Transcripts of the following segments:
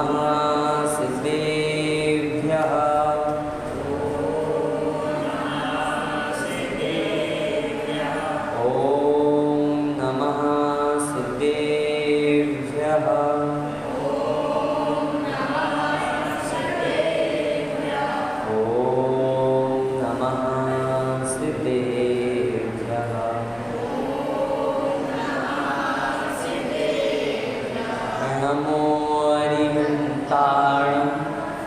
नमः सिद्धेभ्यः। ओम नमः सिद्धेभ्यः। ओम नमः सिद्धेभ्यः। नमो अरिहन्ताणं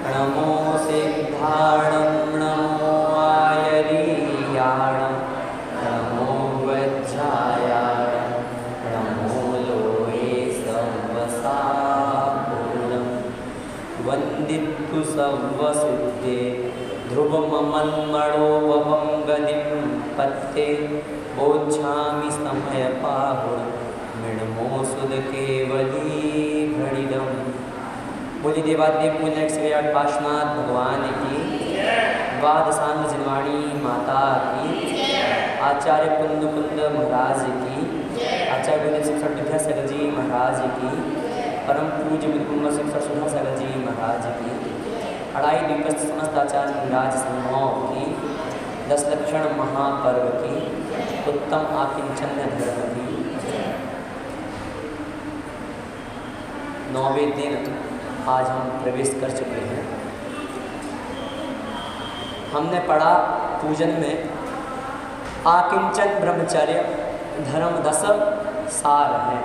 नमो सिद्धाणं नमो आयरीयाणं नमो वज्रायाणं नमो लोहे सर्वसापूर्णं वन्दितु सर्वसिद्धे ध्रुवममन्मणोपमं गदिं पत्ते बोच्छामि समयपाहुणं मृण्मोऽसुद केवली भणिदम्। बोलिए देवादेव पूजक श्री पार्श्वनाथ भगवान की, द्वादशांग जिनवाणी माता की, आचार्य कुंद महाराज की, आचार्य विनय शिक्षक विद्यासागर जी महाराज की, परम पूज्य विद्युम्न शिक्षक सुधासागर जी महाराज की, अढ़ाई द्वीपस्थ समस्त आचार्य विराज समूह की, 10 लक्षण महापर्व की, उत्तम आकिंचन धर्म की। 9वें दिन आज हम प्रवेश कर चुके हैं। हमने पढ़ा पूजन में आकिंचन ब्रह्मचर्य धर्म 10 सार हैं।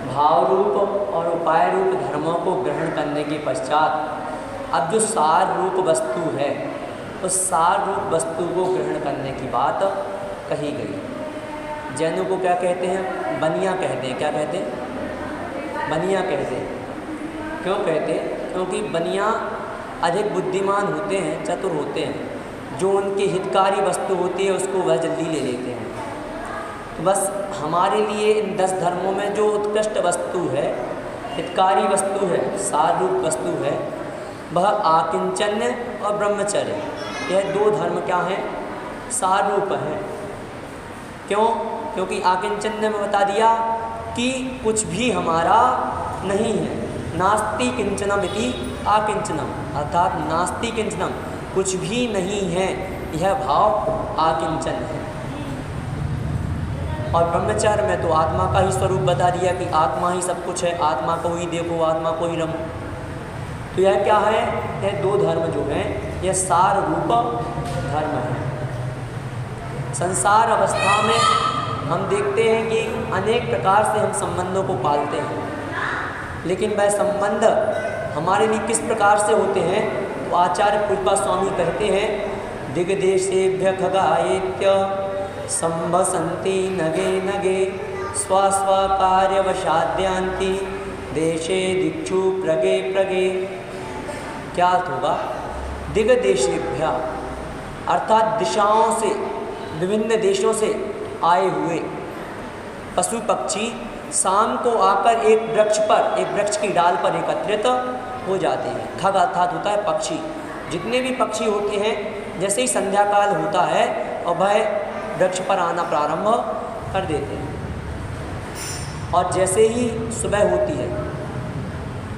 भाव रूप और उपाय रूप धर्मों को ग्रहण करने के पश्चात अब जो सार रूप वस्तु है उस सार रूप वस्तु को ग्रहण करने की बात कही गई। जैनों को क्या कहते हैं? बनिया कहते हैं। क्या कहते हैं? बनिया कहते हैं। क्यों कहते हैं? क्योंकि बनिया अधिक बुद्धिमान होते हैं, चतुर होते हैं। जो उनकी हितकारी वस्तु होती है उसको वह जल्दी ले लेते हैं। तो बस हमारे लिए इन 10 धर्मों में जो उत्कृष्ट वस्तु है, हितकारी वस्तु है, सार रूप वस्तु है, वह आकिंचन्य और ब्रह्मचर्य। यह 2 धर्म क्या हैं? सार रूप हैं। क्यों? क्योंकि आकिंचन्य में बता दिया कि कुछ भी हमारा नहीं है। नास्ति किंचनम इति आकिंचनम, अर्थात नास्ति किंचनम, कुछ भी नहीं है, यह भाव आकिंचन है। और ब्रह्मचर्य में तो आत्मा का ही स्वरूप बता दिया कि आत्मा ही सब कुछ है, आत्मा को ही देखो, आत्मा को ही रमो। तो यह क्या है? यह 2 धर्म जो हैं यह सार रूप धर्म है। संसार अवस्था में हम देखते हैं कि अनेक प्रकार से हम संबंधों को पालते हैं, लेकिन वह संबंध हमारे लिए किस प्रकार से होते हैं? तो आचार्य पूज्यपाद स्वामी कहते हैं, दिग्देशेभ्य खगायेत्य संभसन्ति नगे नगे स्वस्वकार्यवशाद्यांति देशे दिक्षु प्रगे प्रगे। क्या अर्थ होगा? दिग्देशेभ्य अर्थात दिशाओं से, विभिन्न देशों से आए हुए पशु पक्षी शाम को आकर एक वृक्ष की डाल पर एकत्रित हो जाते हैं। खग अर्थात होता है पक्षी। जितने भी पक्षी होते हैं, जैसे ही संध्या काल होता है और वह वृक्ष पर आना प्रारंभ कर देते हैं, और जैसे ही सुबह होती है,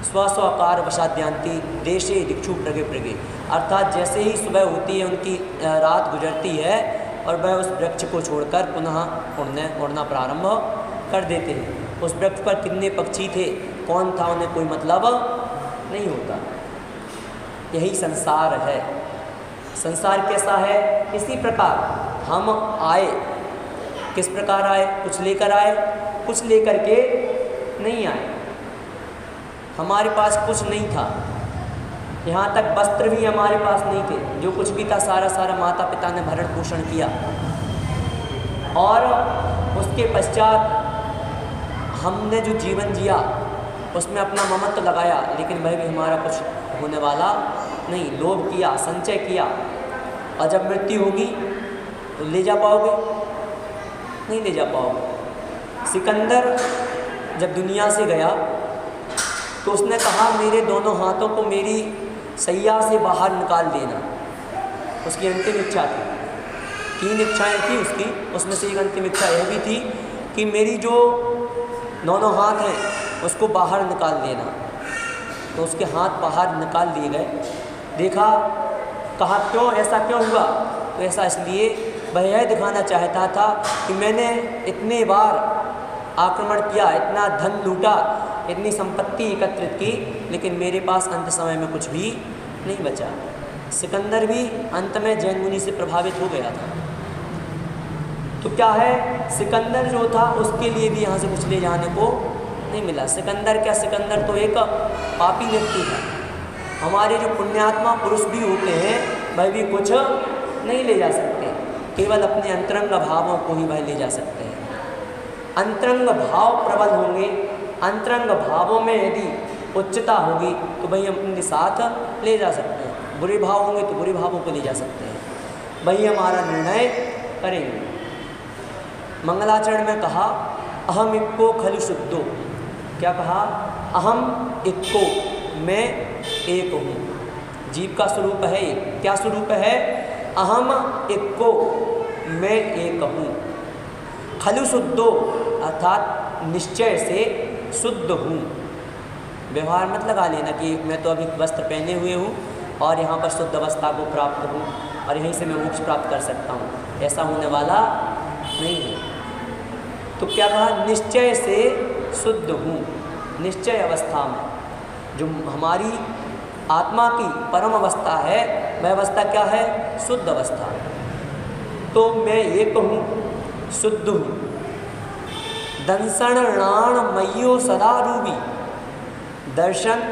स्वस्वकार वशाद्यांति देशे दिक्षु प्रगे प्रगे, अर्थात जैसे ही सुबह होती है, उनकी रात गुजरती है और वह उस वृक्ष को छोड़कर पुनः उड़ना प्रारंभ कर देते हैं। उस वृक्ष पर कितने पक्षी थे, कौन था, उन्हें कोई मतलब नहीं होता। यही संसार है। संसार कैसा है? इसी प्रकार हम आए, किस प्रकार आए? कुछ लेकर आए, कुछ लेकर के नहीं आए। हमारे पास कुछ नहीं था, यहाँ तक वस्त्र भी हमारे पास नहीं थे। जो कुछ भी था सारा माता पिता ने भरण पोषण किया, और उसके पश्चात हमने जो जीवन जिया उसमें अपना ममत्व लगाया, लेकिन वह भी हमारा कुछ होने वाला नहीं। लोभ किया, संचय किया, और जब मृत्यु होगी तो ले जा पाओगे? नहीं ले जा पाओगे। सिकंदर जब दुनिया से गया तो उसने कहा, मेरे दोनों हाथों को मेरी सैया से बाहर निकाल देना। उसकी अंतिम इच्छा थी। 3 इच्छाएं थी उसकी, उसमें से एक अंतिम इच्छा यह भी थी कि मेरी जो दोनों हाथ हैं उसको बाहर निकाल देना। तो उसके हाथ बाहर निकाल लिए गए। देखा, कहा क्यों, ऐसा क्यों हुआ? तो ऐसा इसलिए वह यह दिखाना चाहता था कि मैंने इतने बार आक्रमण किया, इतना धन लूटा, इतनी संपत्ति एकत्रित की, लेकिन मेरे पास अंत समय में कुछ भी नहीं बचा। सिकंदर भी अंत में जैन मुनि से प्रभावित हो गया था। तो क्या है, सिकंदर जो था उसके लिए भी यहाँ से कुछ ले जाने को नहीं मिला। सिकंदर क्या, सिकंदर तो एक पापी व्यक्ति था। हमारे जो पुण्यात्मा पुरुष भी होते हैं वह भी कुछ नहीं ले जा सकते, केवल अपने अंतरंग भावों को ही वह ले जा सकते हैं। अंतरंग भाव प्रबल होंगे, अंतरंग भावों में यदि उच्चता होगी तो वही हम अपने साथ ले जा सकते हैं। बुरे भाव होंगे तो बुरे भावों को ले जा सकते हैं, वही हमारा निर्णय करेंगे। मंगलाचरण में कहा अहम इक्को खलु शुद्धो। क्या कहा? अहम इक्को, मैं एक हूँ। जीव का स्वरूप है एक। क्या स्वरूप है? अहम इक्को, मैं एक हूँ। खलु शुद्धो अर्थात निश्चय से शुद्ध हूँ। व्यवहार मत लगा लेना कि मैं तो अभी वस्त्र पहने हुए हूँ और यहाँ पर शुद्ध अवस्था को प्राप्त हूँ और यहीं से मैं मोक्ष प्राप्त कर सकता हूँ, ऐसा होने वाला नहीं है। तो क्या कहा? निश्चय से शुद्ध हूँ। निश्चय अवस्था में जो हमारी आत्मा की परम अवस्था है, वह अवस्था क्या है? शुद्ध अवस्था। तो मैं एक हूँ, शुद्ध हूँ। दंसन ऋणाण मय्यो सदा रूपी। दर्शन,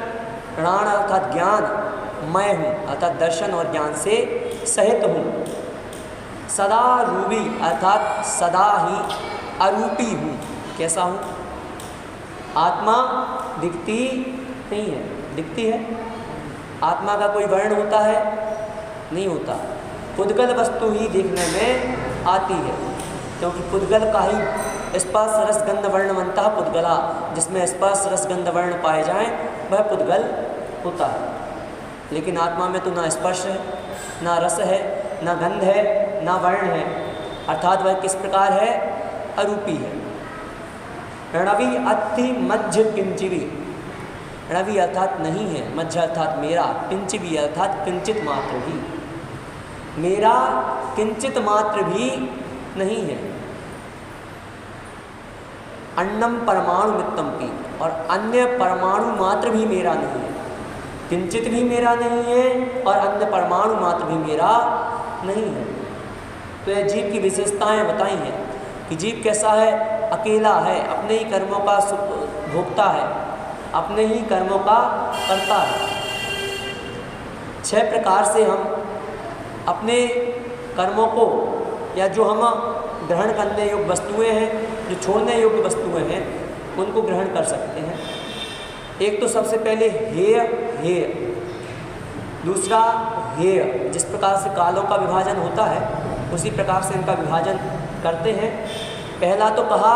ऋणाण अर्थात ज्ञान, मैं हूँ अर्थात दर्शन और ज्ञान से सहित हूँ। सदा रूपी अर्थात सदा ही अरूपी हूँ। कैसा हूँ? आत्मा दिखती नहीं है, दिखती है? आत्मा का कोई वर्ण होता है? नहीं होता। पुद्गल वस्तु ही देखने में आती है, क्योंकि पुद्गल का ही स्पर्श रस गंध वर्ण बनता है पुद्गला। जिसमें स्पर्श रस गंध वर्ण पाए जाएं वह पुद्गल होता है। लेकिन आत्मा में तो ना स्पर्श है, ना रस है, ना गंध है, ना वर्ण है, अर्थात वह किस प्रकार है? अरूपी है। रणवी अति मध्य किंचिवी। रणवी अर्थात नहीं है, मध्य अर्थात मेरा, किंचिवी अर्थात किंचित मात्र भी। मेरा किंचित मात्र भी नहीं है। अन्नम परमाणु मित्तम की, और अन्य परमाणु मात्र भी मेरा नहीं है। किंचित भी मेरा नहीं है और अन्य परमाणु मात्र भी मेरा नहीं है। तो यह जीव की विशेषताएं बताई हैं कि जीव कैसा है? अकेला है, अपने ही कर्मों का भोगता है, अपने ही कर्मों का करता है। 6 प्रकार से हम अपने कर्मों को, या जो हम ग्रहण करने योग्य वस्तुएं हैं, जो छोड़ने योग्य वस्तुएं हैं, उनको ग्रहण कर सकते हैं। एक तो सबसे पहले हेय, हेय। दूसरा हेय, जिस प्रकार से कालों का विभाजन होता है उसी प्रकार से इनका विभाजन करते हैं। पहला तो कहा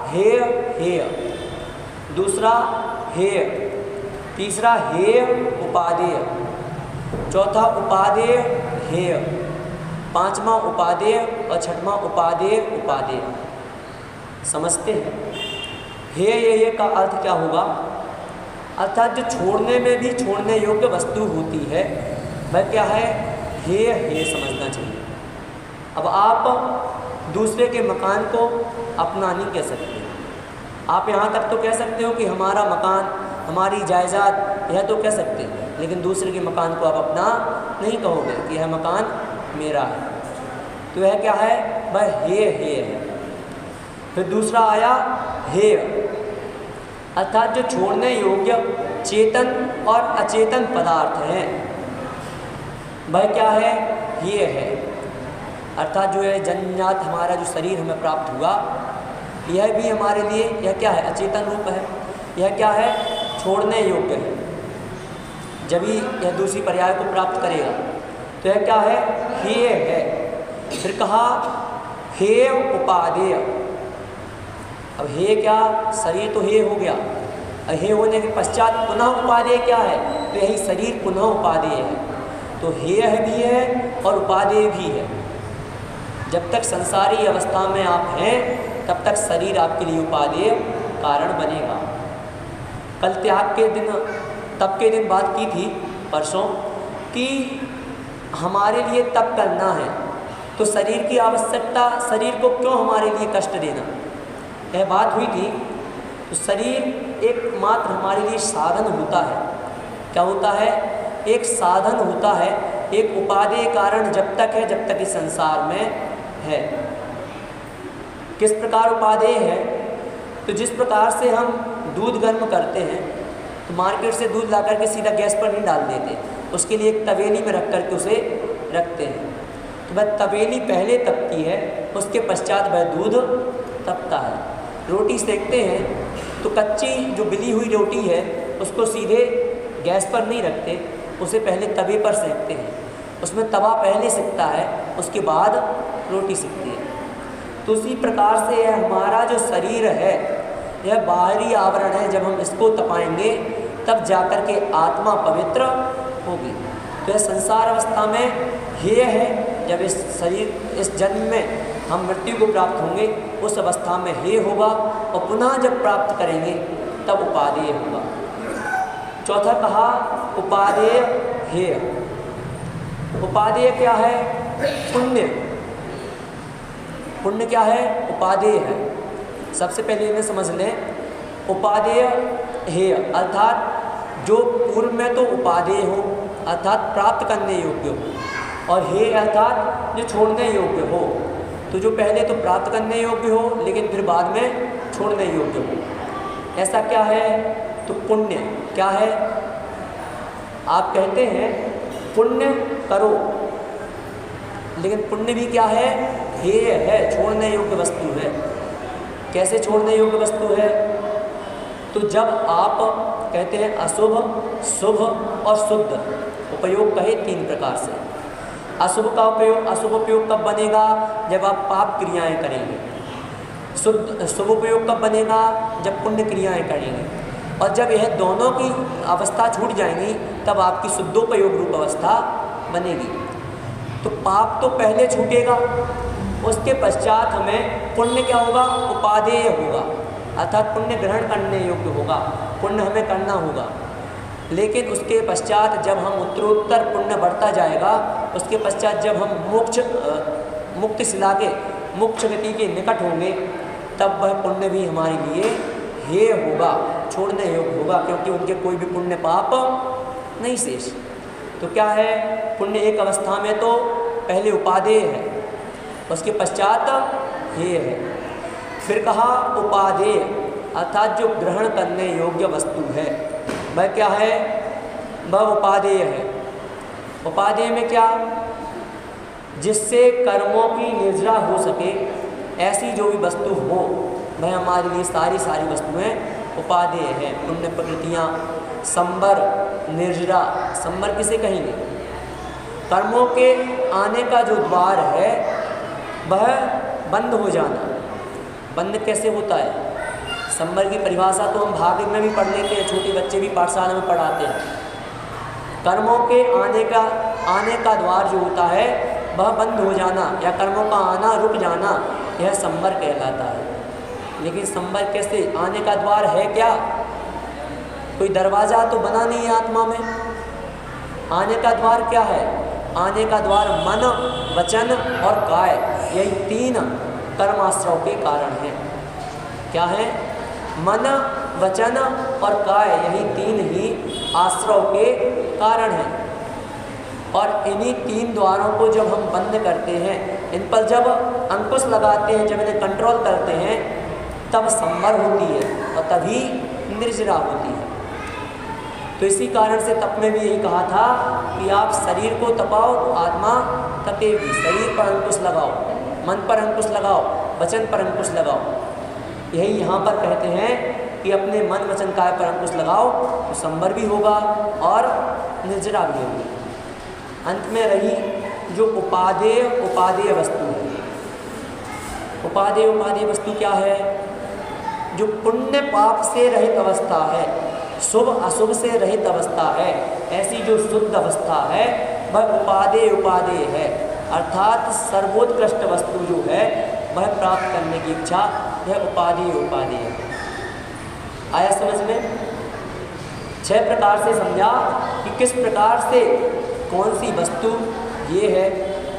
हेय, हेय। दूसरा हेय। तीसरा हेय उपादेय। चौथा उपादेय हेय। पांचवा उपादेय और छठवां उपादेय उपादेय। समझते हैं? हेय का अर्थ क्या होगा? अर्थात जो छोड़ने में भी छोड़ने योग्य वस्तु होती है वह क्या है? हेय, हेय समझना चाहिए। अब आप दूसरे के मकान को अपना नहीं कह सकते। आप यहाँ तक तो कह सकते हो कि हमारा मकान, हमारी जायदाद, यह तो कह सकते हैं, लेकिन दूसरे के मकान को आप अपना नहीं कहोगे कि यह मकान मेरा है। तो यह क्या है? वह हेय, हेय है। फिर दूसरा आया हेय, अर्थात जो छोड़ने योग्य चेतन और अचेतन पदार्थ हैं वह क्या है? हेय है। अर्थात जो है जन्मजात हमारा जो शरीर हमें प्राप्त हुआ, यह भी हमारे लिए, यह क्या है? अचेतन रूप है। यह क्या है? छोड़ने योग्य है। जब ही यह दूसरी पर्याय को प्राप्त करेगा तो यह क्या है? हेय है। फिर कहा हेय उपादेय। अब हेय क्या? शरीर तो हेय हो गया। हेय होने के पश्चात पुनः उपादेय क्या है? तो यही शरीर पुनः उपादेय है। तो हेय भी है और उपादेय भी है। जब तक संसारी अवस्था में आप हैं तब तक शरीर आपके लिए उपादेय कारण बनेगा। कल त्याग के दिन तप के दिन बात की थी परसों कि हमारे लिए तप करना है तो शरीर की आवश्यकता, शरीर को क्यों हमारे लिए कष्ट देना, यह बात हुई थी। तो शरीर एकमात्र हमारे लिए साधन होता है। क्या होता है? एक साधन होता है, एक उपादेय कारण जब तक है जब तक इस संसार में है। किस प्रकार उपादेय है? तो जिस प्रकार से हम दूध गर्म करते हैं तो मार्केट से दूध ला करके सीधा गैस पर नहीं डाल देते, उसके लिए एक तवेली में रख करके उसे रखते हैं। तो वह तवेली पहले तपती है, उसके पश्चात वह दूध तपता है। रोटी सेकते हैं तो कच्ची जो बिली हुई रोटी है उसको सीधे गैस पर नहीं रखते, उसे पहले तवे पर सेकते हैं। उसमें तवा पहले सिकता है, उसके बाद रोटी सिकती है। तो उसी प्रकार से यह हमारा जो शरीर है, यह बाहरी आवरण है। जब हम इसको तपाएंगे तब जाकर के आत्मा पवित्र होगी। तो यह संसार अवस्था में हेय है। जब इस शरीर, इस जन्म में हम मृत्यु को प्राप्त होंगे उस अवस्था में हेय होगा, और पुनः जब प्राप्त करेंगे तब उपादेय होगा। चौथा कहा उपादेय हेय। उपादेय क्या है? पुण्य। पुण्य क्या है? उपादेय है। सबसे पहले इन्हें समझ लें। उपादेय हेय अर्थात जो पूर्व में तो उपादेय हो अर्थात प्राप्त करने योग्य हो, और हेय अर्थात जो छोड़ने योग्य हो। तो जो पहले तो प्राप्त करने योग्य हो लेकिन फिर बाद में छोड़ने योग्य हो, ऐसा क्या है? तो पुण्य क्या है? आप कहते हैं पुण्य करो, लेकिन पुण्य भी क्या है? हेय है, छोड़ने योग्य वस्तु है। कैसे छोड़ने योग्य वस्तु है? तो जब आप कहते हैं अशुभ, शुभ और शुद्ध उपयोग कहे तीन प्रकार से। अशुभ का उपयोग, अशुभ उपयोग कब बनेगा? जब आप पाप क्रियाएं करेंगे। शुभ उपयोग कब बनेगा? जब पुण्य क्रियाएं करेंगे। और जब यह दोनों की अवस्था छूट जाएंगी तब आपकी शुद्धोपयोग रूप अवस्था बनेगी। तो पाप तो पहले छूटेगा, उसके पश्चात हमें पुण्य क्या होगा? उपादेय होगा, अर्थात पुण्य ग्रहण करने योग्य होगा, पुण्य हमें करना होगा। लेकिन उसके पश्चात जब हम उत्तरोत्तर पुण्य बढ़ता जाएगा, उसके पश्चात जब हम मुक्त शिला के मोक्ष गति के निकट होंगे तब वह पुण्य भी हमारे लिए हेय होगा, छोड़ने योग्य होगा, क्योंकि उनके कोई भी पुण्य पाप नहीं शेष। तो क्या है? पुण्य एक अवस्था में तो पहले उपादेय है, उसके पश्चात हेय है। फिर कहा उपादेय अर्थात जो ग्रहण करने योग्य वस्तु है वह क्या है? वह उपादेय है। उपादेय में क्या? जिससे कर्मों की निर्जरा हो सके ऐसी जो भी वस्तु हो वह हमारे लिए सारी वस्तुएं उपादेय है। पुण्य प्रकृतियाँ, संबर, निर्जरा। संबर किसे कहेंगे? कर्मों के आने का जो द्वार है वह बंद हो जाना। बंद कैसे होता है? संबर की परिभाषा तो हम भाग में भी पढ़ लेते हैं, छोटे बच्चे भी पाठशाला में पढ़ाते हैं। कर्मों के आने का द्वार जो होता है वह बंद हो जाना या कर्मों का आना रुक जाना, यह संबर कहलाता है। लेकिन संबर कैसे? आने का द्वार है क्या? कोई दरवाज़ा तो बना नहीं है आत्मा में। आने का द्वार क्या है? आने का द्वार मन, वचन और काय, यही तीन कर्माश्रव के कारण हैं। क्या है? मन, वचन और काय, यही तीन ही आश्रव के कारण हैं। और इन्हीं तीन द्वारों को जब हम बंद करते हैं, इन पर जब अंकुश लगाते हैं, जब इन्हें कंट्रोल करते हैं, तब संवर होती है और तभी निर्जरा होती है। तो इसी कारण से तप में भी यही कहा था कि आप शरीर को तपाओ तो आत्मा तपेगी। शरीर पर अंकुश लगाओ, मन पर अंकुश लगाओ, वचन पर अंकुश लगाओ। यही यहाँ पर कहते हैं कि अपने मन, वचन, काय पर अंकुश लगाओ तो संवर भी होगा और निर्जरा भी होगी। अंत में रही जो उपादेय वस्तु है। उपादेय वस्तु क्या है? जो पुण्य पाप से रहित अवस्था है, शुभ अशुभ से रहित अवस्था है, ऐसी जो शुद्ध अवस्था है वह उपादेय है। अर्थात सर्वोत्कृष्ट वस्तु जो है वह प्राप्त करने की इच्छा, यह उपादेय है। आया समझ में? 6 प्रकार से समझा कि किस प्रकार से कौन सी वस्तु ये है,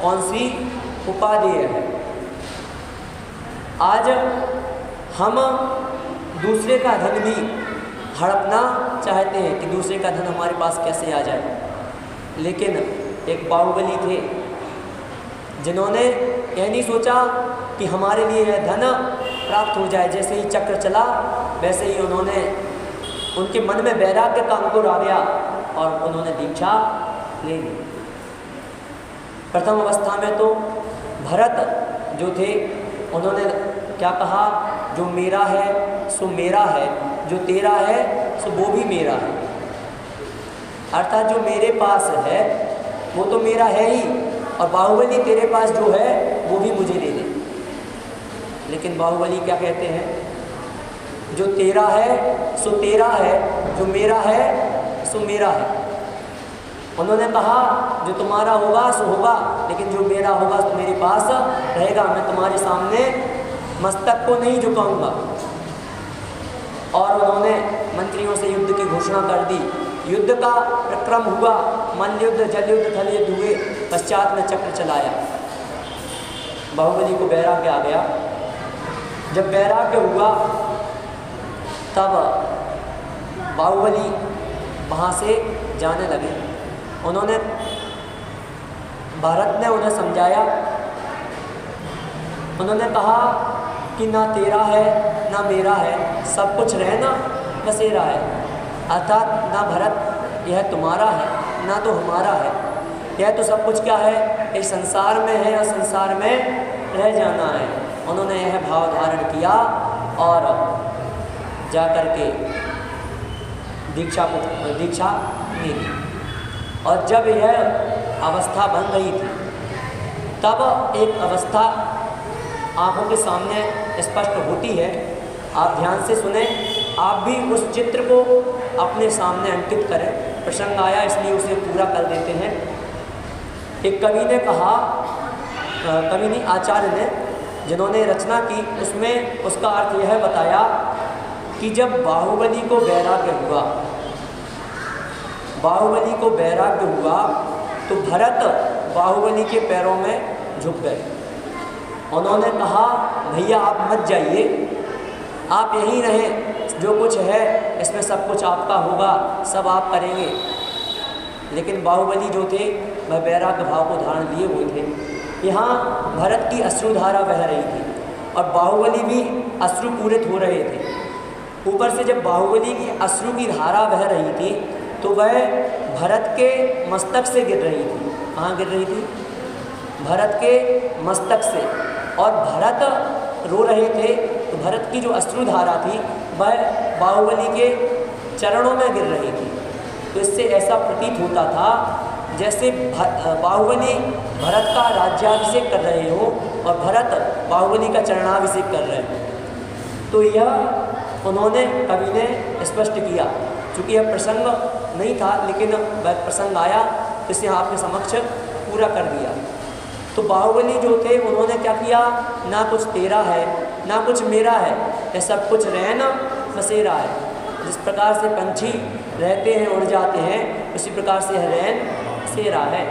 कौन सी उपादेय है। आज हम दूसरे का धन भी हड़पना चाहते हैं कि दूसरे का धन हमारे पास कैसे आ जाए, लेकिन एक बाहुबली थे जिन्होंने यह नहीं सोचा कि हमारे लिए यह धन प्राप्त हो जाए। जैसे ही चक्र चला वैसे ही उनके मन में वैराग्य का अंकुर आ गया और उन्होंने दीक्षा ले ली। प्रथम अवस्था में तो भरत जो थे उन्होंने क्या कहा, जो मेरा है सो मेरा है, जो तेरा है सो वो भी मेरा है। अर्थात जो मेरे पास है वो तो मेरा है ही, और बाहुबली तेरे पास जो है वो भी मुझे दे दे। लेकिन बाहुबली क्या कहते हैं, जो तेरा है सो तेरा है, जो मेरा है सो मेरा है। उन्होंने कहा जो तुम्हारा होगा सो होगा, लेकिन जो मेरा होगा तो मेरे पास रहेगा। मैं तुम्हारे सामने मस्तक को नहीं झुकाऊंगा। और उन्होंने मंत्रियों से युद्ध की घोषणा कर दी। युद्ध का प्रक्रम हुआ, मल्ल युद्ध, जल युद्ध, थल युद्ध हुए। पश्चात में चक्र चलाया। बाहुबली को वैराग्य आ गया। जब वैराग्य हुआ तब बाहुबली वहाँ से जाने लगे। उन्होंने, भारत ने उन्हें समझाया, उन्होंने कहा कि ना तेरा है ना मेरा है, सब कुछ रहना बसेरा है। अर्थात ना भरत यह तुम्हारा है ना तो हमारा है, यह तो सब कुछ क्या है, इस संसार में है और संसार में रह जाना है। उन्होंने यह भाव धारण किया और जाकर के दीक्षा ली। और जब यह अवस्था बन रही थी तब एक अवस्था आँखों के सामने स्पष्ट होती है। आप ध्यान से सुने, आप भी उस चित्र को अपने सामने अंकित करें। प्रसंग आया इसलिए उसे पूरा कर देते हैं। एक कवि ने कहा, कवि नहीं आचार्य ने, जिन्होंने रचना की, उसमें उसका अर्थ यह बताया कि जब बाहुबली को वैराग्य हुआ, बाहुबली को वैराग्य हुआ तो भरत बाहुबली के पैरों में झुक गए। उन्होंने कहा भैया आप मत जाइए, आप यहीं रहें, जो कुछ है इसमें सब कुछ आपका होगा, सब आप करेंगे। लेकिन बाहुबली जो थे वह वैराग्य भाव को धारण लिए हुए थे। यहाँ भरत की अश्रुधारा बह रही थी और बाहुबली भी अश्रुपूरित हो रहे थे। ऊपर से जब बाहुबली की अश्रु की धारा बह रही थी तो वह भरत के मस्तक से गिर रही थी। कहाँ गिर रही थी? भरत के मस्तक से। और भरत रो रहे थे तो भरत की जो अश्रुधारा थी वह बाहुबली के चरणों में गिर रही थी। तो इससे ऐसा प्रतीत होता था जैसे बाहुबली भरत का राज्याभिषेक कर रहे हो और भरत बाहुबली का चरणाभिषेक कर रहे हो। तो यह उन्होंने, कवि ने स्पष्ट किया। चूँकि यह प्रसंग नहीं था लेकिन वह प्रसंग आया तो इसे आपके समक्ष पूरा कर दिया। तो बाहुबली जो थे उन्होंने क्या किया, ना कुछ तेरा है ना कुछ मेरा है, यह सब कुछ रहना बसेरा है। जिस प्रकार से पंछी रहते हैं, उड़ जाते हैं, उसी प्रकार से यह रहन बसेरा है।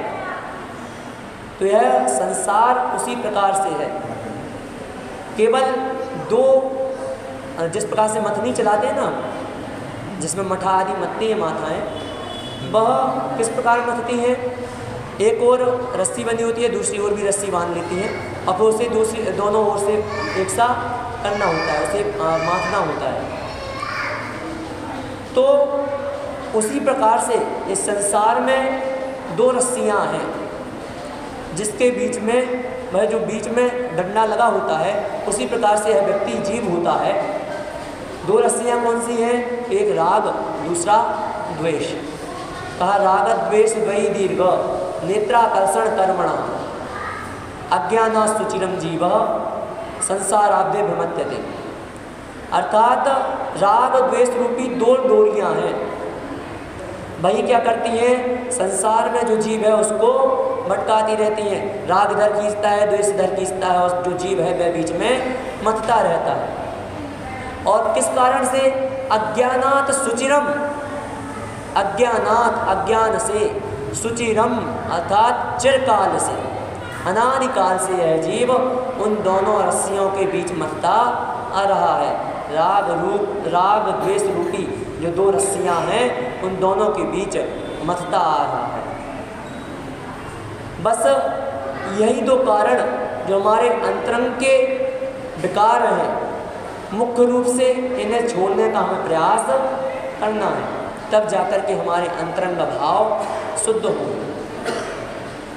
तो यह संसार उसी प्रकार से है। केवल दो, जिस प्रकार से मथनी चलाते हैं ना, जिसमें मठा आदि मथती हैं माताएँ, वह किस प्रकार मथती हैं, एक ओर रस्सी बनी होती है, दूसरी ओर भी रस्सी बांध लेती हैं और फिर उसे दोनों ओर से एक सा करना होता है, उसे माथना होता है। तो उसी प्रकार से इस संसार में दो रस्सियाँ हैं, जिसके बीच में, वह जो बीच में डंडा लगा होता है, उसी प्रकार से यह व्यक्ति जीव होता है। दो रस्सियाँ कौन सी हैं? एक राग, दूसरा द्वेष। कहा राग द्वेष द्वयी दीर्घ नेत्राकर्षण कर्मणा अज्ञाना सुचिरम जीव संसाराब्धे भ्रमत्यते। अर्थात राग द्वेष रूपी दो डोरियाँ हैं। वही क्या करती हैं, संसार में जो जीव है उसको भटकाती रहती हैं। राग इधर खींचता है, द्वेष इधर खींचता है, और जो जीव है वह बीच में मथता रहता है। और किस कारण से? अज्ञानात सुचिरम, अज्ञानात अज्ञान से, सुचिरम अर्थात चिरकाल से, अनादिकाल से यह जीव उन दोनों रस्सियों के बीच मथता आ रहा है। राग द्वेष रूपी जो दो रस्सियां हैं उन दोनों के बीच मथता आ रहा है। बस यही दो कारण जो हमारे अंतरंग के विकार हैं, मुख्य रूप से इन्हें छोड़ने का हमें प्रयास करना है, तब जाकर के हमारे अंतरंग भाव शुद्ध होंगे।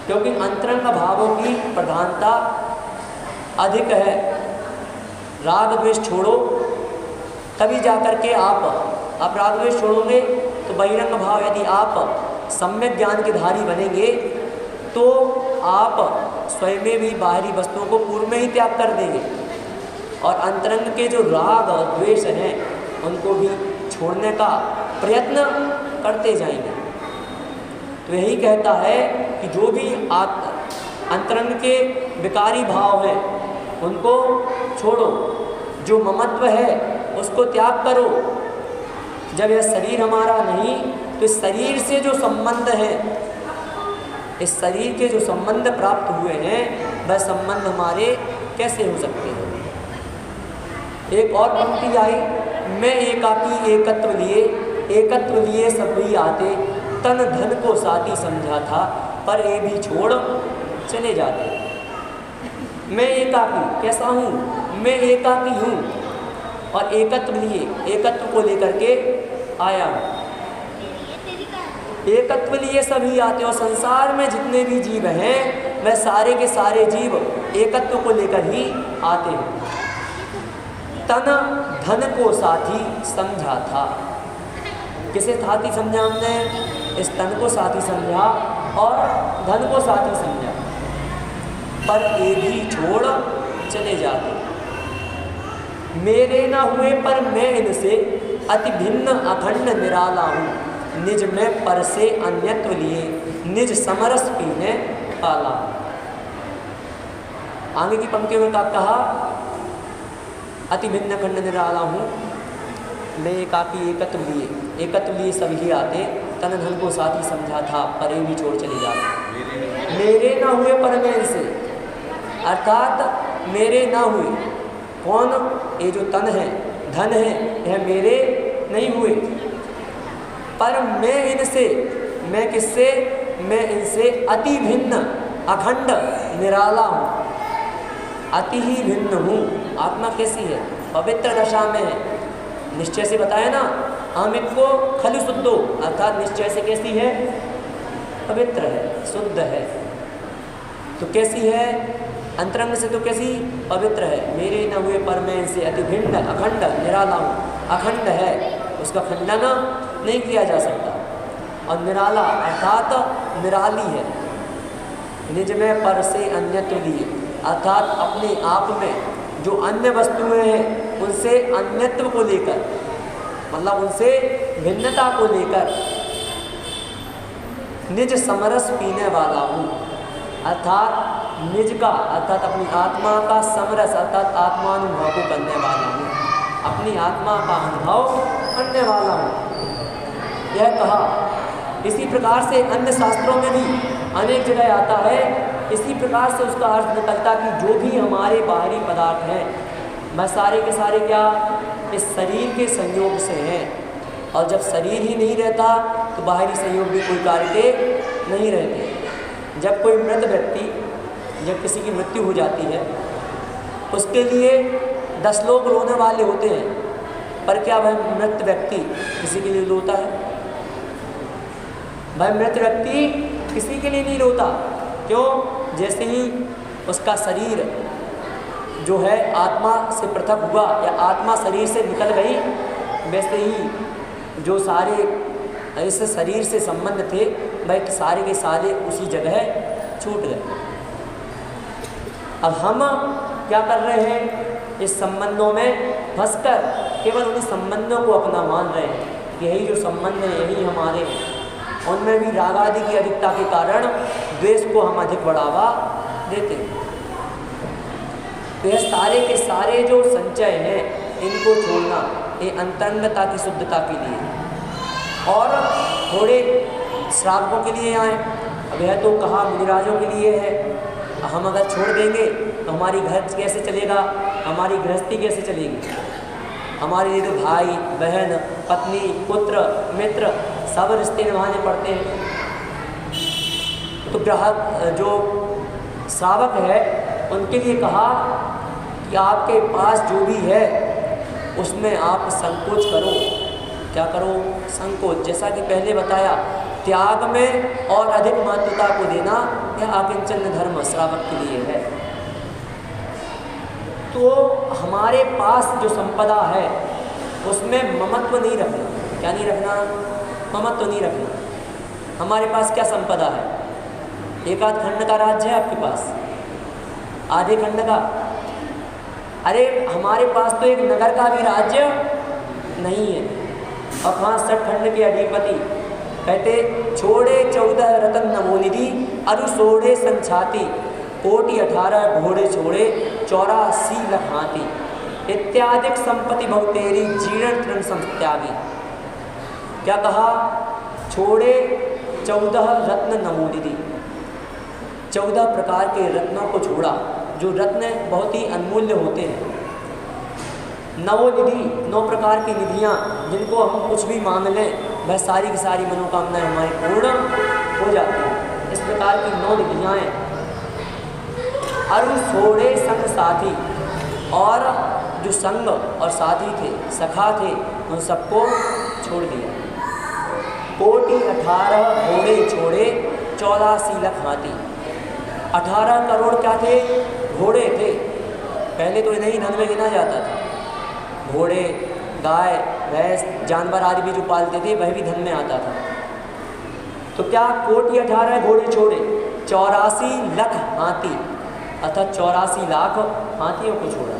क्योंकि अंतरंग भावों की प्रधानता अधिक है। राग द्वेष छोड़ो तभी जाकर के आप राग द्वेष छोड़ोगे तो बहिरंग भाव, यदि आप सम्यक ज्ञान के धारी बनेंगे तो आप स्वयं में भी बाहरी वस्तुओं को पूर्व में ही त्याग कर देंगे और अंतरंग के जो राग और द्वेष हैं उनको भी छोड़ने का प्रयत्न करते जाएंगे। तो यही कहता है कि जो भी आप अंतरंग के विकारी भाव हैं उनको छोड़ो, जो ममत्व है उसको त्याग करो। जब यह शरीर हमारा नहीं तो इस शरीर से जो संबंध है, इस शरीर के जो संबंध प्राप्त हुए हैं वह संबंध हमारे कैसे हो सकते हैं। एक और पंक्ति आई, मैं एकाकी एकत्व लिए सभी आते, तन धन को साथी समझा था, पर ये भी छोड़ चले जाते। मैं एकाकी कैसा हूँ, मैं एकाकी हूँ और एकत्व को लेकर के आया हूँ। एकत्व लिए सभी आते और संसार में जितने भी जीव हैं वह सारे के सारे जीव एकत्व को लेकर ही आते हैं। तन धन को साथी समझा था, किसे साथी समझा हमने, इस तन को साथी समझा और धन को साथी समझा, पर ये भी छोड़ चले जाते। मेरे ना हुए पर मैं इनसे अति भिन्न अखंड निराला हूँ, निज में पर से अन्यत्व लिए निज समरस पीने पाला। आगे की पंक्ति में कहा, अति भिन्न खंड निराला हूँ, मैं एकाकी एकत्व लिए सभी आते, तन धन को साथी समझा था, परे भी छोड़ चले जाते। मेरे ना हुए पर मैं इनसे, अर्थात मेरे ना हुए, कौन, ये जो तन है धन है यह मेरे नहीं हुए, पर मैं इनसे, मैं किससे, मैं इनसे अति भिन्न अखंड निराला हूँ, अति ही भिन्न हूँ। आत्मा कैसी है, पवित्र दशा में है। निश्चय से बताया ना, आमिक को खलु शुद्धो, अर्थात निश्चय से कैसी है, पवित्र है, शुद्ध है। तो कैसी है, अंतरंग से तो कैसी, पवित्र है। मेरे न हुए पर मैं इनसे अति भिन्न अखंड निराला हूँ। अखंड है, उसका खंडन नहीं किया जा सकता, और निराला अर्थात निराली है। निज में पर से अन्यत्व लिए, अर्थात अपने आप में जो अन्य वस्तुएं हैं उनसे अन्यत्व को लेकर, मतलब उनसे भिन्नता को लेकर निज समरस पीने वाला हूँ, अर्थात निज का, अर्थात अपनी आत्मा का समरस, अर्थात आत्मानुभव को करने वाला हूँ, अपनी आत्मा का अनुभव करने वाला हूँ। यह कहा। इसी प्रकार से अन्य शास्त्रों में भी अनेक जगह आता है, इसी प्रकार से उसका अर्थ निकलता कि जो भी हमारे बाहरी पदार्थ हैं वह सारे के सारे क्या, इस शरीर के संयोग से हैं, और जब शरीर ही नहीं रहता तो बाहरी संयोग भी कोई कार्य के नहीं रहते। जब कोई मृत व्यक्ति, जब किसी की मृत्यु हो जाती है, उसके लिए 10 लोग रोने वाले होते हैं, पर क्या वह मृत व्यक्ति किसी के लिए रोता है? वह मृत व्यक्ति किसी के लिए नहीं रोता। क्यों? जैसे ही उसका शरीर जो है आत्मा से पृथक हुआ या आत्मा शरीर से निकल गई, वैसे ही जो सारे इस शरीर से संबंध थे वह सारे के सारे उसी जगह छूट गए। अब हम क्या कर रहे हैं, इस संबंधों में फंसकर केवल उन्हीं संबंधों को अपना मान रहे हैं। यही जो संबंध है यही हमारे हैं, उनमें भी राग आदि की अधिकता के कारण द्वेष को हम अधिक बढ़ावा देते हैं। तो यह सारे के सारे जो संचय हैं इनको छोड़ना, ये अंतरंगता की शुद्धता के लिए। और थोड़े श्रावकों के लिए आए। अब यह तो कहा मुनिराजों के लिए है, हम अगर छोड़ देंगे तो हमारी घर कैसे चलेगा, हमारी गृहस्थी कैसे चलेगी। हमारे लिए तो भाई बहन पत्नी पुत्र मित्र सब रिश्ते निभाने पड़ते हैं। तो ग्राहक जो श्रावक है उनके लिए कहा कि आपके पास जो भी है उसमें आप संकोच करो। क्या करो? संकोच। जैसा कि पहले बताया, त्याग में और अधिक महत्वता को देना यह आकिंचन धर्म श्रावक के लिए है। तो हमारे पास जो संपदा है उसमें ममत्व नहीं रखना। क्या नहीं रखना? ममत्व नहीं रखना। हमारे पास क्या संपदा है? एक आध खंड का राज्य है आपके पास, आधे खंड का। अरे हमारे पास तो एक नगर का भी राज्य नहीं है। और 65 खंड के अधिपति कहते छोड़े 14 रतन नमोनिधि अरु सोड़े संछाती कोटि 18 घोड़े छोड़े 84 लख हाथी इत्यादि संपत्ति बहुतेरी जीर्ण तृण संत्यागी। क्या कहा? छोड़े 14 रत्न नमोनिधि, 14 प्रकार के रत्नों को छोड़ा, जो रत्न बहुत ही अनमूल्य होते हैं। नवोनिधि, 9 प्रकार की निधियाँ जिनको हम कुछ भी मांग लें वह सारी की सारी मनोकामनाएं हमारी पूर्ण हो जाती हैं। इस प्रकार की 9 निधियाँ हैं। अरु सोड़े संग साथी, और जो संग और साथी थे, सखा थे, उन सबको छोड़ दिया। कोटि 18 घोड़े छोड़े 84 लख हाथी। 18 करोड़ क्या थे? घोड़े थे। पहले तो इन्हीं धन में गिना जाता था। घोड़े गाय भैंस जानवर आदि भी जो पालते थे वह भी धन में आता था। तो क्या? कोटि 18 घोड़े छोड़े 84 लख हाथी, अर्थात 84 लाख हाथियों को छोड़ा।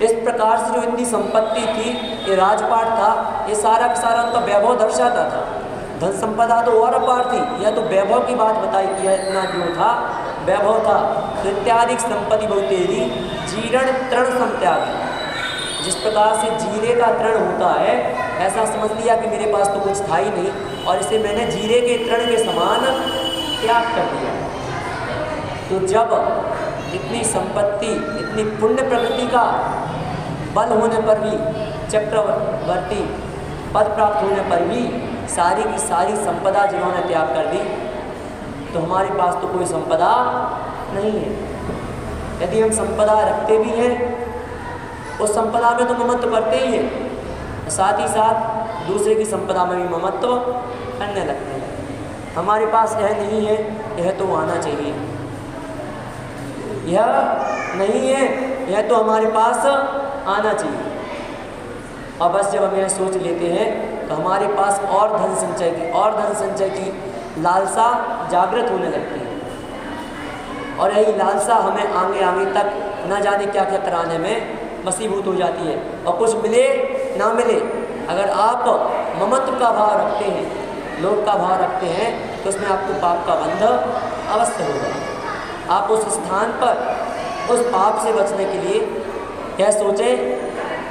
इस प्रकार से जो इनकी संपत्ति थी, ये राजपाट था, ये सारा का सारा उनका वैभव दर्शाता था। धन संपदा तो और अपार थी, यह तो वैभव की बात बताई कि इतना जो था वैभव था। तो इत्यादि संपत्ति बहुतेरी जीर्ण तृण संत्यागी। जिस प्रकार से जीरे का तृण होता है, ऐसा समझ लिया कि मेरे पास तो कुछ था ही नहीं और इसे मैंने जीरे के तृण के समान त्याग कर दिया। तो जब इतनी संपत्ति, इतनी पुण्य प्रकृति का बल होने पर भी, चक्रवर्ती पद प्राप्त होने पर भी सारी की सारी संपदा जिन्होंने त्याग कर दी, तो हमारे पास तो कोई संपदा नहीं है। यदि हम संपदा रखते भी हैं, उस संपदा में तो ममत्व करते ही हैं, साथ ही साथ दूसरे की संपदा में भी ममत्व करने लगते हैं। हमारे पास यह नहीं है, यह तो आना चाहिए। यह नहीं है, यह तो हमारे पास आना चाहिए। और बस जब हम यह सोच लेते हैं तो हमारे पास और धन संचय की लालसा जागृत होने लगती है। और यही लालसा हमें आगे आगे तक न जाने क्या क्या कराने में वशीभूत हो जाती है। और कुछ मिले ना मिले, अगर आप ममत्व का भाव रखते हैं, लोभ का भाव रखते हैं, तो उसमें आपको पाप का बंध अवश्य होगा। आप उस स्थान पर उस पाप से बचने के लिए यह सोचें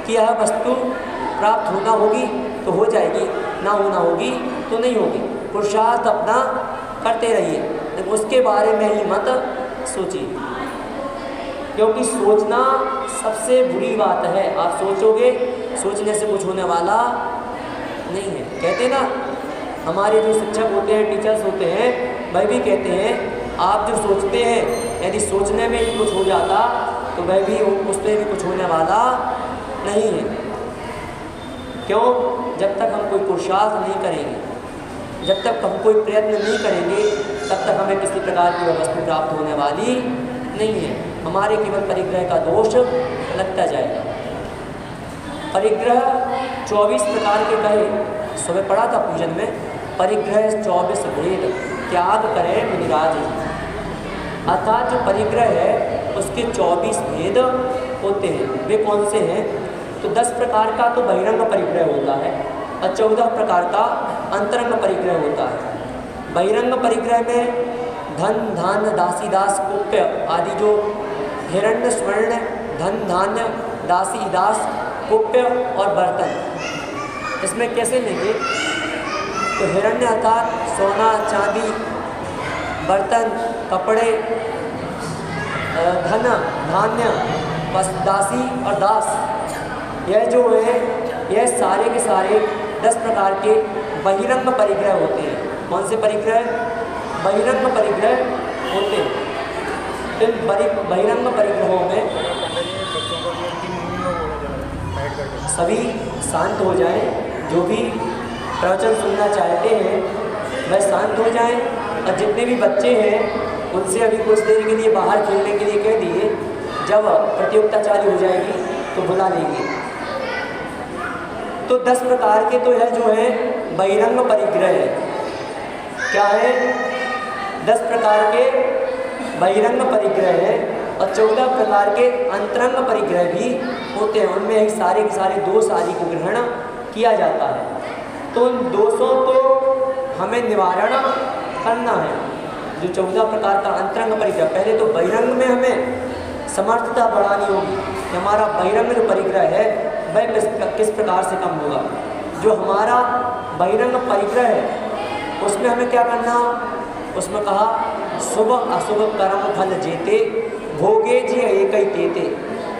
कि यह वस्तु प्राप्त होना होगी तो हो जाएगी, ना होना होगी तो नहीं होगी। पुरुषार्थ अपना करते रहिए, लेकिन उसके बारे में ही मत सोचिए, क्योंकि सोचना सबसे बुरी बात है। आप सोचोगे, सोचने से कुछ होने वाला नहीं है। कहते ना, हमारे जो शिक्षक होते हैं, टीचर्स होते हैं, वह भी कहते हैं आप जो सोचते हैं, यदि सोचने में कुछ हो जाता तो वह भी उसमें भी कुछ होने वाला नहीं है। क्यों? जब तक हम कोई पुरुषार्थ नहीं करेंगे, जब तक हम कोई प्रयत्न नहीं करेंगे, तब तक हमें किसी प्रकार की वस्तु प्राप्त होने वाली नहीं है। हमारे केवल परिग्रह का दोष लगता जाएगा। परिग्रह 24 प्रकार के कहे, सुबह पढ़ा था पूजन में, परिग्रह 24 भेद त्याग करें मुनिराज। अर्थात जो परिग्रह है उसके 24 भेद होते हैं। वे कौन से हैं? तो 10 प्रकार का तो बहिरंग परिग्रह होता है और 14 प्रकार का अंतरंग परिग्रह होता है। बहिरंग परिग्रह में धन धान्य दासी दास कुप्य आदि जो हिरण्य स्वर्ण धन धान्य दासी दास कुप्य और बर्तन, इसमें कैसे लेंगे? तो हिरण्य अर्थात सोना चांदी, बर्तन, कपड़े, धन, धान्य, दासी और दास, यह जो है यह सारे के सारे 10 प्रकार के बहिरंग परिग्रह होते हैं। कौन से परिग्रह? बहिरंग परिग्रह होते हैं। इन बहिरंग परिग्रहों में सभी शांत हो जाएं, जो भी प्रवचन सुनना चाहते हैं वह शांत हो जाएं, और जितने भी बच्चे हैं उनसे अभी कुछ देर के लिए बाहर खेलने के लिए कह दिए, जब प्रतियोगिता चालू हो जाएगी तो बुला लेंगे। तो 10 प्रकार के तो यह जो है बहिरंग परिग्रह है। क्या है? 10 प्रकार के बहिरंग परिग्रह है, और 14 प्रकार के अंतरंग परिग्रह भी होते हैं। उनमें एक सारे के सारे दोष आदि को ग्रहण किया जाता है। तो उन दोषों को हमें निवारण करना है। जो 14 प्रकार का अंतरंग परिग्रह, पहले तो बहिरंग में हमें समर्थता बढ़ानी होगी कि हमारा बहिरंग जो परिग्रह है वह किस प्रकार से कम होगा। जो हमारा बहिरंग परिग्रह है उसमें हमें क्या करना? उसमें कहा शुभ अशुभ कर्म फल जेते, भोगे जी एक ही तेते,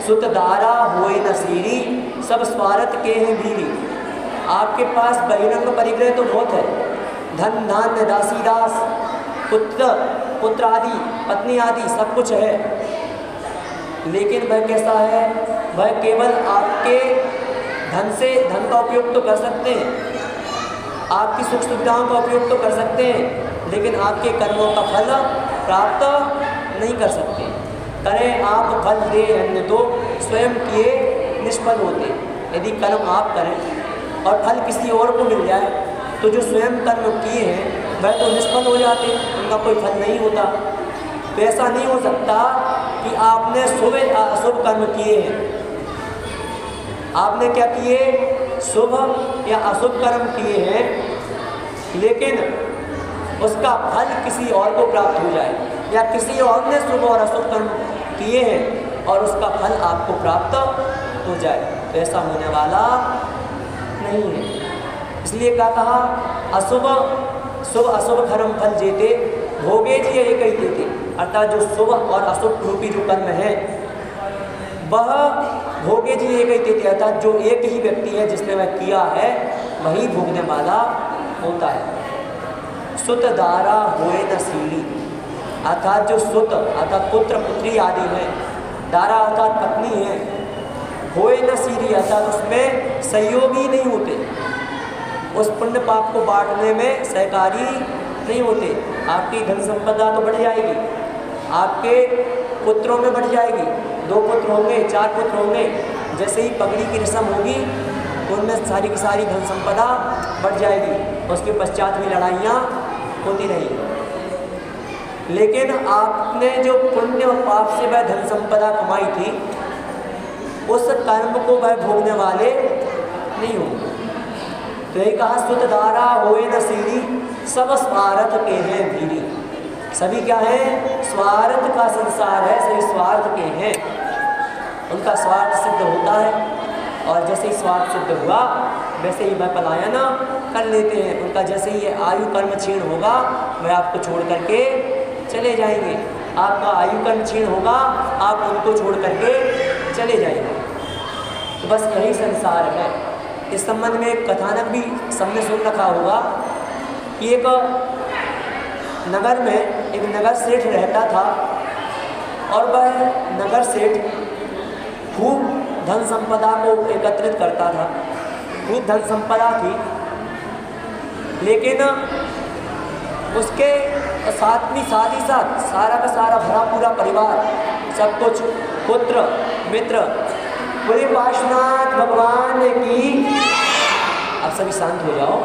सुत दारा होए न सीरी, सब स्वार्थ के हैं भीरी। आपके पास बहिरंग परिग्रह तो बहुत है, धन धान्य दासी दास, पुत्र आदि, पत्नी आदि सब कुछ है, लेकिन वह कैसा है? वह केवल आपके धन का उपयोग तो कर सकते हैं, आपकी सुख सुविधाओं का उपयोग तो कर सकते हैं, लेकिन आपके कर्मों का फल प्राप्त नहीं कर सकते। करें आप फल दे अन्य तो स्वयं किए निष्फल होते। यदि कर्म आप करें और फल किसी और को मिल जाए तो जो स्वयं कर्म किए हैं वह तो निष्फल हो जाते, उनका कोई फल नहीं होता। तो ऐसा नहीं हो सकता कि आपने शुभ अशुभ कर्म किए हैं, आपने क्या किए? शुभ या अशुभ कर्म किए हैं, लेकिन उसका फल किसी और को प्राप्त हो जाए, या किसी और ने शुभ और अशुभ कर्म किए हैं और उसका फल आपको प्राप्त हो जाए, तो ऐसा होने वाला नहीं है। इसलिए क्या कहा? शुभ अशुभ कर्म फल जेते, भोगे जी एक ही देते। अर्थात जो शुभ और अशुभ रूपी जो कर्म है वह भोगे जी एक ही देते, अर्थात जो एक ही व्यक्ति है जिसने वह किया है वही भोगने वाला होता है। सुत दारा होए न सीली, अर्थात जो सुत अर्थात पुत्र पुत्री आदि हैं, दारा अर्थात पत्नी है, होए न सीली अर्थात उसमें सहयोगी नहीं होते, उस पुण्य पाप को बांटने में सहकारी नहीं होते। आपकी धन संपदा तो बढ़ जाएगी, आपके पुत्रों में बढ़ जाएगी, 2 पुत्र होंगे, 4 पुत्र होंगे, जैसे ही पगड़ी की रस्म होगी उनमें सारी की सारी धन संपदा बढ़ जाएगी, उसके पश्चात भी लड़ाइयाँ होती रहेंगी। लेकिन आपने जो पुण्य और पाप से वह धन संपदा कमाई थी, उस कर्म को वह भोगने वाले नहीं होंगे। तो यही कहा सुत दारा होए न सीरी, सब स्वार्थ के हैं भीरी। सभी क्या है? स्वार्थ का संसार है, सभी स्वार्थ के हैं, उनका स्वार्थ सिद्ध होता है, और जैसे ही स्वार्थ सिद्ध हुआ वैसे ही वह पलायन कर लेते हैं। उनका जैसे ही ये आयु कर्म क्षीण होगा वह आपको छोड़ करके चले जाएंगे, आपका आयु कर्म क्षीण होगा आप उनको छोड़ करके चले जाएंगे। तो बस यही संसार है। इस संबंध में एक कथानक भी सबने सुन रखा होगा कि एक नगर में एक नगर सेठ रहता था, और वह नगर सेठ खूब धन संपदा को एकत्रित करता था, खूब धन संपदा थी, लेकिन उसके साथ ही साथ सारा का सारा भरा पूरा परिवार, सब कुछ, पुत्र मित्र, पूरे पार्श्वनाथ भगवान की। अब सभी शांत हो जाओ।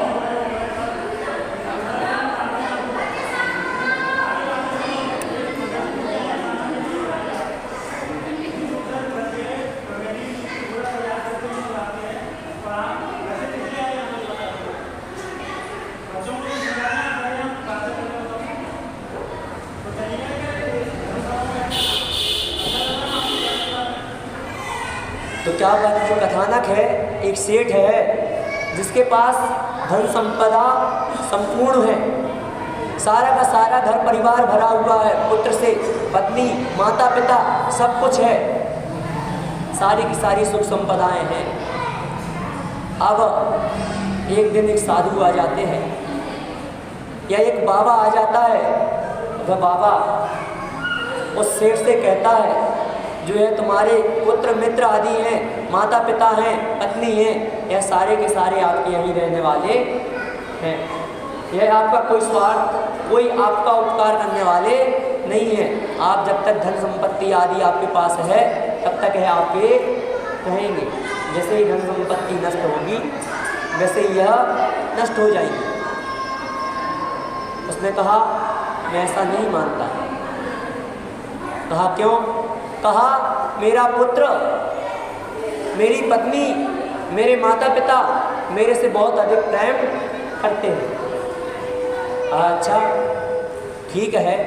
तो क्या बात, जो कथानक है, एक सेठ है जिसके पास धन संपदा संपूर्ण है, सारा का सारा घर परिवार भरा हुआ है, पुत्र से पत्नी, माता पिता सब कुछ है, सारी की सारी सुख संपदाएं हैं। अब एक दिन एक साधु आ जाते हैं या एक बाबा आ जाता है। वह बाबा उस सेठ से कहता है, जो है तुम्हारे पुत्र मित्र आदि हैं, माता पिता हैं, पत्नी हैं, यह सारे के सारे आपके यहीं रहने वाले हैं। यह आपका कोई स्वार्थ, कोई आपका उपकार करने वाले नहीं हैं। आप जब तक धन संपत्ति आदि आपके पास है तब तक है आपके रहेंगे। जैसे ही धन संपत्ति नष्ट होगी वैसे ही यह नष्ट हो जाएगी। उसने कहा मैं ऐसा नहीं मानता। कहा क्यों? कहा मेरा पुत्र, मेरी पत्नी, मेरे माता पिता मेरे से बहुत अधिक प्रेम करते हैं। अच्छा ठीक है,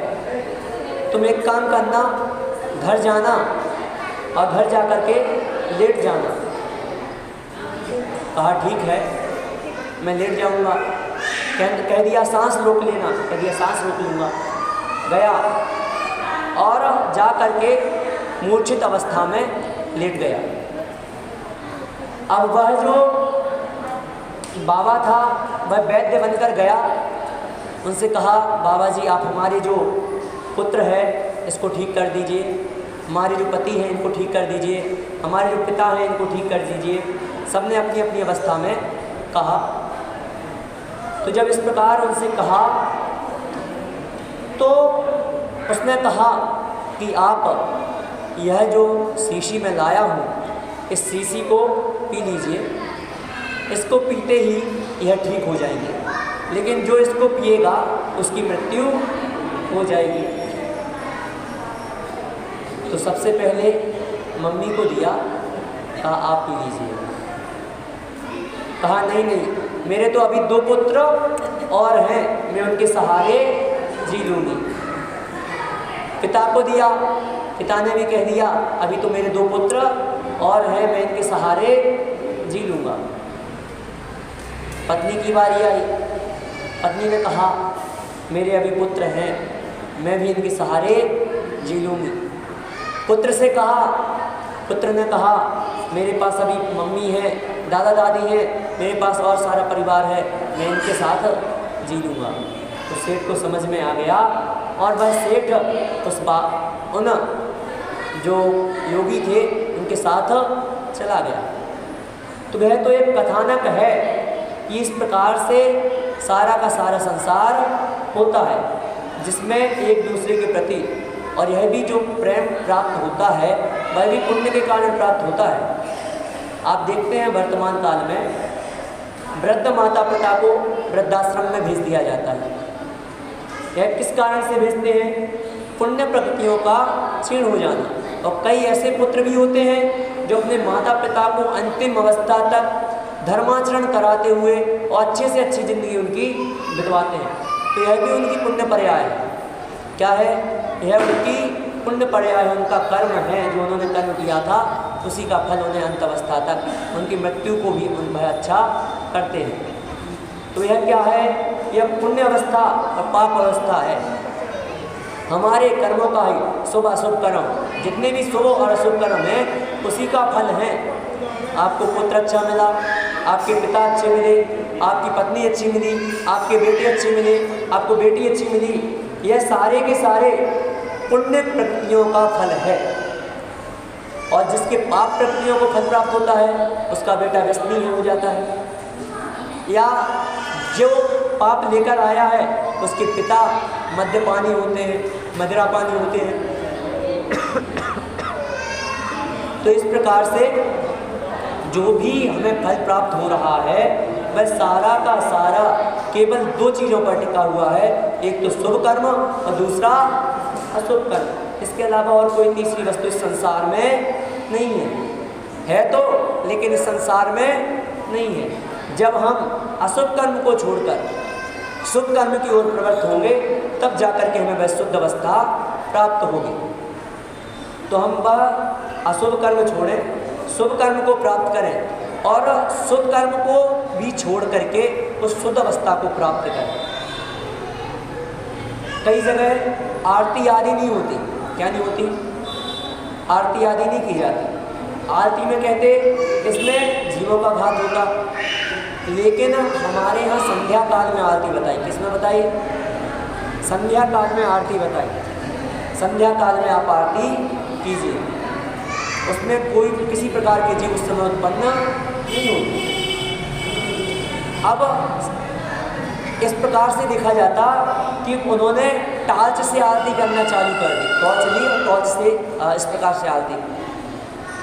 तुम एक काम करना, घर जाना और घर जा कर के लेट जाना। कहा ठीक है, मैं लेट जाऊंगा। कह दिया सांस रोक लेना, कह दिया सांस रोक लूँगा। गया और जा कर के मूर्छित अवस्था में लेट गया। अब वह जो बाबा था वह वैद्य बनकर गया, उनसे कहा बाबा जी आप हमारे जो पुत्र है इसको ठीक कर दीजिए, हमारे जो पति हैं इनको ठीक कर दीजिए, हमारे जो पिता हैं इनको ठीक कर दीजिए। सबने अपनी अपनी अवस्था में कहा। तो जब इस प्रकार उनसे कहा तो उसने कहा कि आप यह जो शीशी मैं लाया हूँ इस शीशी को पी लीजिए, इसको पीते ही यह ठीक हो जाएंगे, लेकिन जो इसको पिएगा उसकी मृत्यु हो जाएगी। तो सबसे पहले मम्मी को दिया, कहा आप पी लीजिए। कहा नहीं, मेरे तो अभी 2 पुत्र और हैं, मैं उनके सहारे जी लूँगी। पिता को दिया, पिता ने भी कह दिया अभी तो मेरे 2 पुत्र और हैं, मैं इनके सहारे जी लूँगा। पत्नी की बारी आई, पत्नी ने कहा मेरे अभी पुत्र हैं, मैं भी इनके सहारे जी लूँगी। पुत्र से कहा, पुत्र ने कहा मेरे पास अभी मम्मी है, दादा दादी हैं, मेरे पास और सारा परिवार है, मैं इनके साथ जी लूँगा। तो सेठ को समझ में आ गया और वह सेठ उन जो योगी थे उनके साथ चला गया। तो वह तो एक कथानक है कि इस प्रकार से सारा का सारा संसार होता है, जिसमें एक दूसरे के प्रति, और यह भी जो प्रेम प्राप्त होता है वह भी पुण्य के कारण प्राप्त होता है। आप देखते हैं वर्तमान काल में वृद्ध माता पिता को वृद्धाश्रम में भेज दिया जाता है। यह किस कारण से भेजते हैं? पुण्य प्रकृतियों का क्षीण हो जाना। और कई ऐसे पुत्र भी होते हैं जो अपने माता पिता को अंतिम अवस्था तक धर्माचरण कराते हुए और अच्छे से अच्छी ज़िंदगी उनकी बितवाते हैं। तो यह भी उनकी पुण्य पर्याय है। क्या है? यह उनकी पुण्य पर्याय है, उनका कर्म है, जो उन्होंने कर्म किया था उसी का फल उन्हें अंत अवस्था तक, उनकी मृत्यु को भी वह अच्छा करते हैं। तो यह क्या है? यह पुण्य अवस्था और पाप अवस्था है। हमारे कर्मों का ही शुभ अशुभ कर्म, जितने भी शुभ और अशुभ कर्म हैं उसी का फल है। आपको पुत्र अच्छा मिला, आपके पिता अच्छे मिले, आपकी पत्नी अच्छी मिली, आपके बेटे अच्छे मिले, आपको बेटी अच्छी मिली, यह सारे के सारे पुण्य प्रकृतियों का फल है। और जिसके पाप प्रकृतियों को फल प्राप्त होता है उसका बेटा व्यसनी हो जाता है, या जो पाप लेकर आया है उसके पिता मद्यपानी होते हैं, मदिरापानी होते हैं। तो इस प्रकार से जो भी हमें फल प्राप्त हो रहा है वह सारा का सारा केवल 2 चीज़ों पर टिका हुआ है, एक तो शुभ कर्म और दूसरा अशुभ कर्म। इसके अलावा और कोई तीसरी वस्तु इस संसार में नहीं है तो, लेकिन इस संसार में नहीं है। जब हम अशुभ कर्म को छोड़कर शुभ कर्म की ओर प्रवृत्त होंगे तब जाकर के हमें वह शुद्ध अवस्था प्राप्त होगी। तो हम वह अशुभ कर्म छोड़ें, शुभ कर्म को प्राप्त करें और शुभ कर्म को भी छोड़ करके उस शुद्ध अवस्था को प्राप्त करें। कई जगह आरती आदि नहीं होती। क्या नहीं होती? आरती आदि नहीं की जाती। आरती में कहते इसमें जीवों का घात होगा, लेकिन हमारे यहाँ संध्या काल में आरती बताई। किसमें बताई? संध्या काल में आरती बताई। संध्या काल में आप आरती कीजिए, उसमें कोई किसी प्रकार के जीव उस समय उत्पन्न नहीं होते। अब इस प्रकार से देखा जाता कि उन्होंने टॉर्च से आरती करना चालू कर दी। टॉर्च ली और टॉर्च से इस प्रकार से आरती।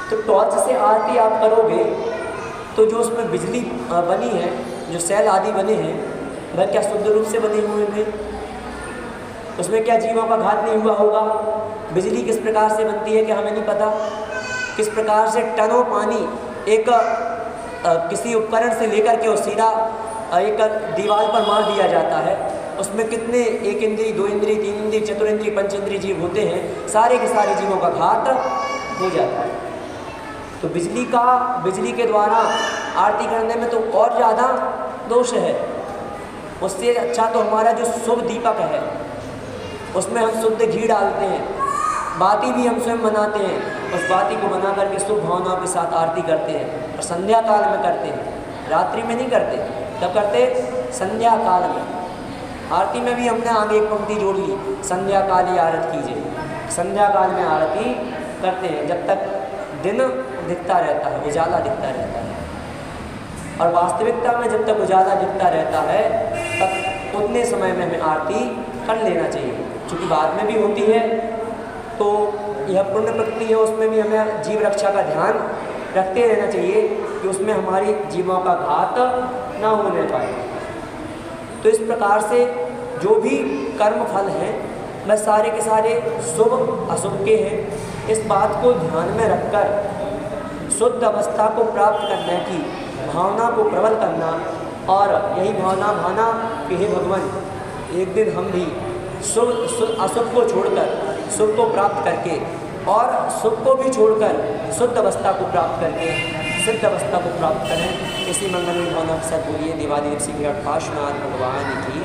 तो टॉर्च से आरती आप करोगे तो जो उसमें बिजली बनी है, जो सेल आदि बने हैं, वह क्या शुद्ध रूप से बने हुए हैं? उसमें क्या जीवों का घात नहीं हुआ होगा? बिजली किस प्रकार से बनती है कि हमें नहीं पता। किस प्रकार से टनों पानी एक किसी उपकरण से लेकर के और सीधा एक दीवार पर मार दिया जाता है। उसमें कितने एक इंद्रिय, दो इंद्रिय, तीन इंद्रिय, चतुर्इंद्रिय, पंचेंद्रिय जीव होते हैं, सारे के सारे जीवों का घात हो जाता है। तो बिजली के द्वारा आरती करने में तो और ज़्यादा दोष है। उससे अच्छा तो हमारा जो शुभ दीपक है उसमें हम शुद्ध घी डालते हैं, बाती भी हम स्वयं बनाते हैं, उस बाती को बना करके शुभ भावनाओं के साथ आरती करते हैं। और संध्या काल में करते हैं, रात्रि में नहीं करते। तब करते संध्या काल में। आरती में भी हमने आगे एक पंक्ति जोड़ ली, संध्या काल आरती कीजिए। संध्या काल में आरती करते हैं जब तक दिन दिखता रहता है, उजाला दिखता रहता है। और वास्तविकता में जब तक उजाला दिखता रहता है तब उतने समय में हमें आरती कर लेना चाहिए। क्योंकि बाद में भी होती है तो यह पुण्य प्रकृति है, उसमें भी हमें जीव रक्षा का ध्यान रखते रहना चाहिए कि उसमें हमारी जीवों का घात ना होने पाए। तो इस प्रकार से जो भी कर्म फल हैं वह सारे के सारे शुभ अशुभ के हैं। इस बात को ध्यान में रखकर शुद्ध अवस्था को प्राप्त करने की भावना को प्रबल करना, और यही भावना भाना कि हे भगवान, एक दिन हम भी अशुभ को छोड़कर शुभ को प्राप्त करके और शुभ को भी छोड़कर शुद्ध अवस्था को प्राप्त करके सिद्ध अवस्था को प्राप्त करें। इसी मंगल भावना के साथ बोलिए देवादिदेव श्री भगवान की